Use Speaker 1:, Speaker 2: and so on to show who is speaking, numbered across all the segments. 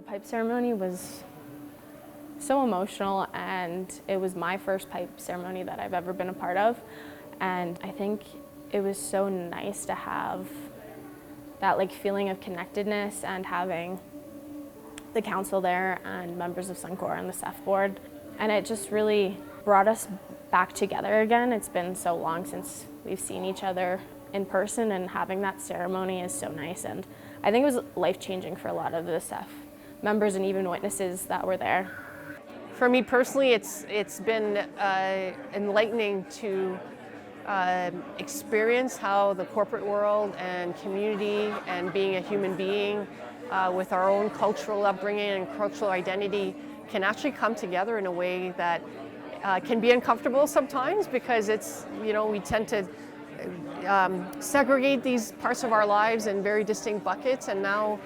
Speaker 1: pipe ceremony was so emotional, and it was my first pipe ceremony that I've ever been a part of, and I think it was so nice to have that feeling of connectedness and having the council there and members of Suncor and the SEF board, and it just really brought us back together again. It's been so long since we've seen each other in person, and having that ceremony is so nice, and I think it was life-changing for a lot of the SEF members and even witnesses that were there.
Speaker 2: For me personally, it's been enlightening to experience how the corporate world and community and being a human being with our own cultural upbringing and cultural identity can actually come together in a way that can be uncomfortable sometimes, because we tend to segregate these parts of our lives in very distinct buckets, and now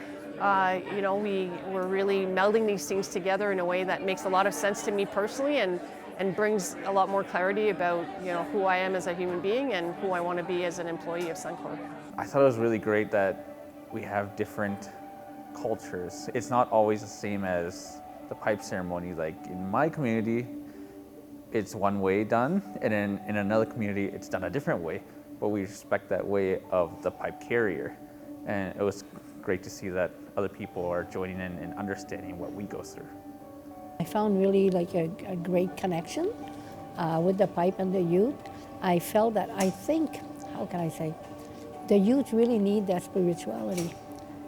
Speaker 2: we're really melding these things together in a way that makes a lot of sense to me personally, and brings a lot more clarity about who I am as a human being and who I want to be as an employee of Suncor.
Speaker 3: I thought it was really great that we have different cultures. It's not always the same as the pipe ceremony. Like in my community, it's one way done, and in another community, it's done a different way. But we respect that way of the pipe carrier, and it was great to see that other people are joining in and understanding what we go through.
Speaker 4: I found really a great connection with the pipe and the youth. I felt that, how can I say, the youth really need that spirituality.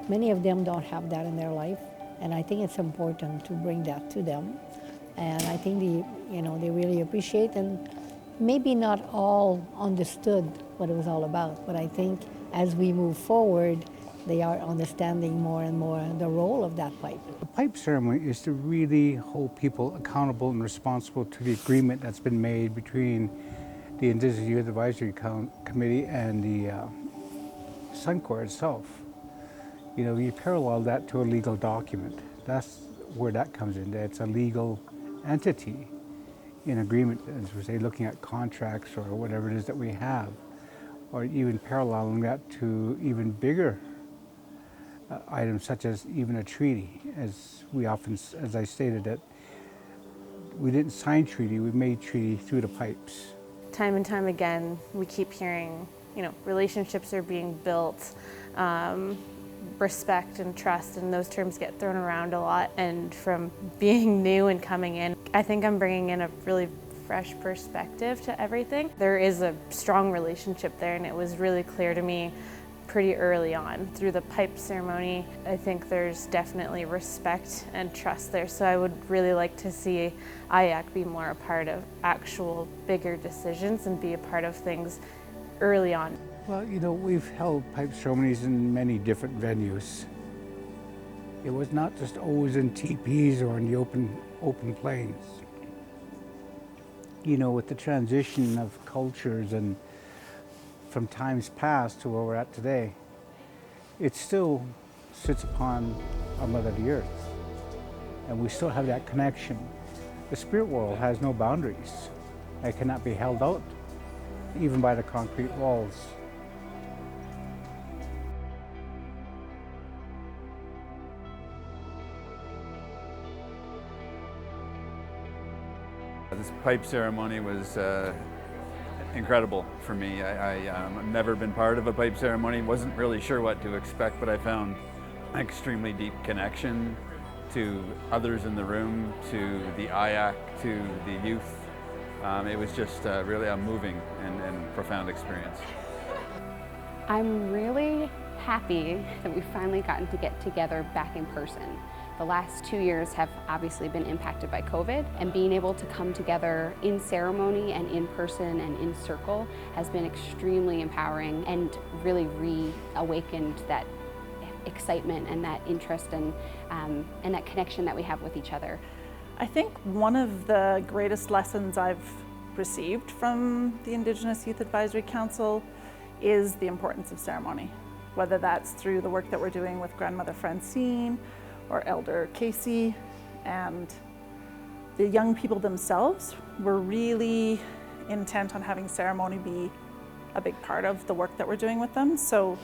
Speaker 4: Many of them don't have that in their life, and I think it's important to bring that to them. And I think they really appreciate, and maybe not all understood what it was all about, but I think as we move forward, they are understanding more and more the role of that pipe.
Speaker 5: The pipe ceremony is to really hold people accountable and responsible to the agreement that's been made between the Indigenous Youth Advisory Committee and the Suncor itself. You parallel that to a legal document. That's where that comes in. It's a legal entity in agreement, as we say, looking at contracts or whatever it is that we have, or even paralleling that to even bigger items such as even a treaty. As I stated, that we didn't sign treaty, we made treaty through the pipes.
Speaker 1: Time and time again, we keep hearing, relationships are being built, respect and trust, and those terms get thrown around a lot. And from being new and coming in, I think I'm bringing in a really fresh perspective to everything. There is a strong relationship there, and it was really clear to me pretty early on through the pipe ceremony. I think there's definitely respect and trust there, so I would really like to see IYAC be more a part of actual bigger decisions and be a part of things early on.
Speaker 5: Well, we've held pipe ceremonies in many different venues. It was not just always in teepees or in the open plains. With the transition of cultures and from times past to where we're at today, it still sits upon our Mother the Earth, and we still have that connection. The spirit world has no boundaries. It cannot be held out, even by the concrete walls.
Speaker 6: This pipe ceremony was incredible for me. I've never been part of a pipe ceremony, wasn't really sure what to expect, but I found an extremely deep connection to others in the room, to the IYAC, to the youth. It was just really a moving and profound experience.
Speaker 7: I'm really happy that we've finally gotten to get together back in person. The last 2 years have obviously been impacted by COVID, and being able to come together in ceremony and in person and in circle has been extremely empowering and really reawakened that excitement and that interest and that connection that we have with each other.
Speaker 8: I think one of the greatest lessons I've received from the Indigenous Youth Advisory Council is the importance of ceremony, whether that's through the work that we're doing with Grandmother Francine or Elder Casey and the young people themselves. We're really intent on having ceremony be a big part of the work that we're doing with them. So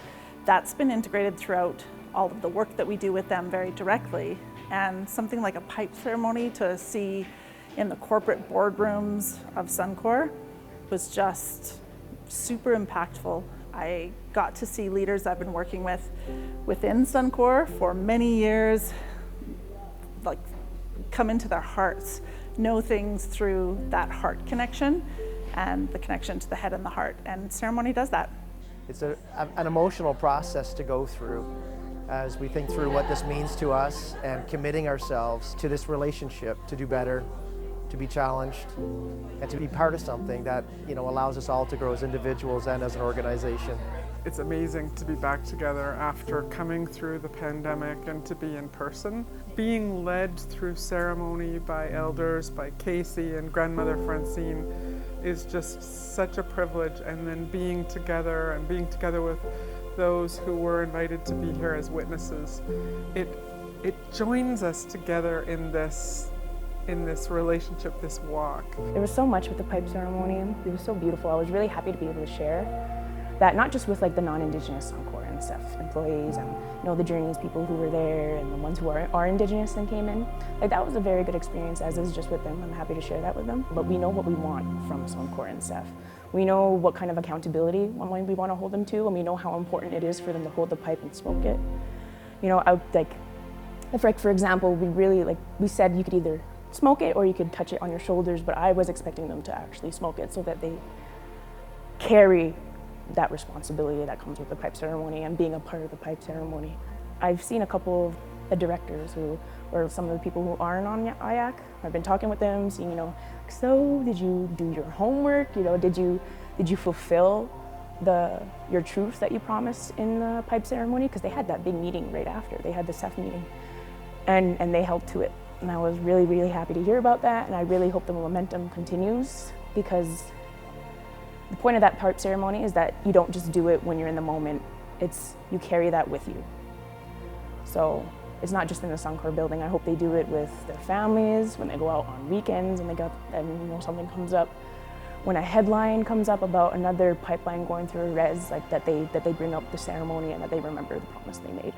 Speaker 8: that's been integrated throughout all of the work that we do with them very directly. And something like a pipe ceremony to see in the corporate boardrooms of Suncor was just super impactful. I got to see leaders I've been working with within Suncor for many years, like, come into their hearts, know things through that heart connection and the connection to the head and the heart. And ceremony does that.
Speaker 9: It's an emotional process to go through as we think through what this means to us and committing ourselves to this relationship to do better, to be challenged, and to be part of something that, you know, allows us all to grow as individuals and as an organization.
Speaker 10: It's amazing to be back together after coming through the pandemic and to be in person. Being led through ceremony by elders, by Casey and grandmother Francine, is just such a privilege, and then being together with those who were invited to be here as witnesses, it joins us together in this relationship, this walk.
Speaker 1: There was so much with the pipe ceremony. It was so beautiful. I was really happy to be able to share that, not just with like the non-Indigenous Suncor and SEF employees and, you know, the Journeys people who were there and the ones who are Indigenous and came in. Like, that was a very good experience, as is just with them. I'm happy to share that with them. But we know what we want from Suncor and SEF. We know what kind of accountability we want to hold them to, and we know how important it is for them to hold the pipe and smoke it. You know, for example, we said you could either smoke it or you could touch it on your shoulders, but I was expecting them to actually smoke it so that they carry that responsibility that comes with the pipe ceremony and being a part of the pipe ceremony. I've seen a couple of the directors or some of the people who aren't on IYAC. I've been talking with them, seeing, you know, so did you do your homework? You know, did you fulfill your truth that you promised in the pipe ceremony? Because they had that big meeting right after. They had the SEF meeting, and they held to it. And I was really, really happy to hear about that, and I really hope the momentum continues, because the point of that pipe ceremony is that you don't just do it when you're in the moment. You carry that with you. So it's not just in the Suncor building. I hope they do it with their families, when they go out on weekends and something comes up. When a headline comes up about another pipeline going through a res, like that they bring up the ceremony and that they remember the promise they made.